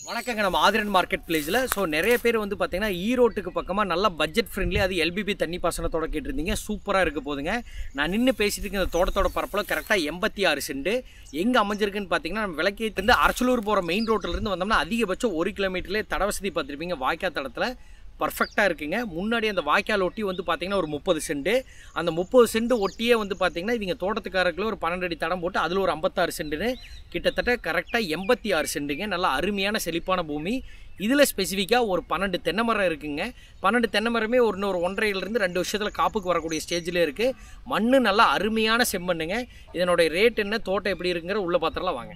வணக்கங்க. நம்ம ஆதிரன் மார்க்கெட் பிளேஸில் நிறைய பேர் வந்து பார்த்தீங்கன்னா ஈரோட்டுக்கு பக்கமாக நல்லா பட்ஜெட் ஃப்ரெண்ட்லி, அது எல்பிபி தண்ணி பாசனத்தோட கேட்டிருந்தீங்க. சூப்பராக இருக்க போதுங்க. நான் நின்று பேசிட்டு இருக்க இந்த தோட்டத்தோட பரப்பளவு கரெக்டாக 86 சென்ட். எங்கே அமைஞ்சிருக்குன்னு பார்த்தீங்கன்னா, நம்ம விளக்கேற்றிருந்து அரச்சலூர் போகிற மெயின் ரோட்டிலேருந்து வந்தோம்னா அதிகபட்சம் 1 கிலோமீட்டர்லேயே தட வசதி பார்த்துருப்பீங்க. வாய்க்கா தடத்தில் பர்ஃபெக்டாக இருக்குங்க. முன்னாடி அந்த வாய்க்கால் ஒட்டி வந்து பார்த்தீங்கன்னா ஒரு 30 சென்ட். அந்த 30 சென்ட் ஒட்டியே வந்து பார்த்தீங்கன்னா இவங்க தோட்டத்துக்காரர்களை ஒரு 12 அடி தடம் போட்டு அதில் ஒரு 56 சென்ட்டுன்னு கிட்டத்தட்ட கரெக்டாக 86 சென்ட்டுங்க. நல்லா அருமையான செழிப்பான பூமி. இதில் ஸ்பெசிஃபிக்காக ஒரு 12 தென்னை மரம் இருக்குங்க. 12 தென்னை மரமே ஒரு 1.5 2 வருஷத்தில் காப்புக்கு வரக்கூடிய ஸ்டேஜில் இருக்குது. மண் நல்லா அருமையான செம்மண்ணுங்க. இதனுடைய ரேட் என்ன, தோட்டம் எப்படி இருக்குங்கிற உள்ள பாத்திரலாம் வாங்க.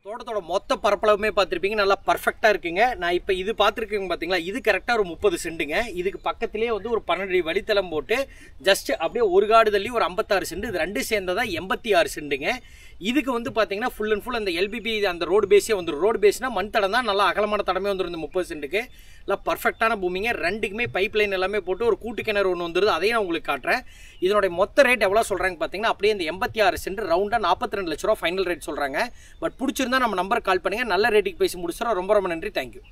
தோட்டத்தோட மொத்த பரப்பளவுமே பார்த்துருப்பீங்க, நல்லா பர்ஃபெக்டாக இருக்குங்க. நான் இப்போ இது பார்த்துருக்கேங்க பார்த்தீங்களா, இது கரெக்டாக ஒரு 30 சென்ட்டுங்க. இதுக்கு பக்கத்துலேயே வந்து ஒரு 12 அடி வழித்தளம் போட்டு ஜஸ்ட் அப்படியே ஒரு காடு தள்ளி ஒரு 56 சென்ட். இது ரெண்டு சேர்ந்ததா 86 சென்ட்டுங்க. இதுக்கு வந்து பார்த்தீங்கன்னா ஃபுல் அண்ட் ஃபுல் அந்த எல்பிபி அந்த ரோடு பேஸே வந்துடும். ரோடு பேஸ்னால் மண் தடம் தான், நல்லா அகலமான தடமே வந்துடும். இந்த 30 சென்ட்டுக்கு நல்லா பர்ஃபெக்டான பூமிங்க. ரெண்டுக்குமே பைப் லைன் எல்லாமே போட்டு ஒரு கூட்டு கிணறு ஒன்று வந்துடுது. அதையும் நான் உங்களுக்கு காட்டுறேன். இதனுடைய மொத்த ரேட் எவ்வளோ சொல்கிறாங்க பார்த்தீங்கன்னா, அப்படியே இந்த 86 சென்ட் ரவுண்டாக 42 லட்ச ரூபா ஃபைனல் ரேட் சொல்கிறாங்க. பட் பிடிச்சிருந்தா நம்ம நம்பர் கால் பண்ணுங்கள். நல்ல ரேட்டுக்கு பேசி முடிச்சிடறோம். ரொம்ப ரொம்ப நன்றி. தேங்க்யூ.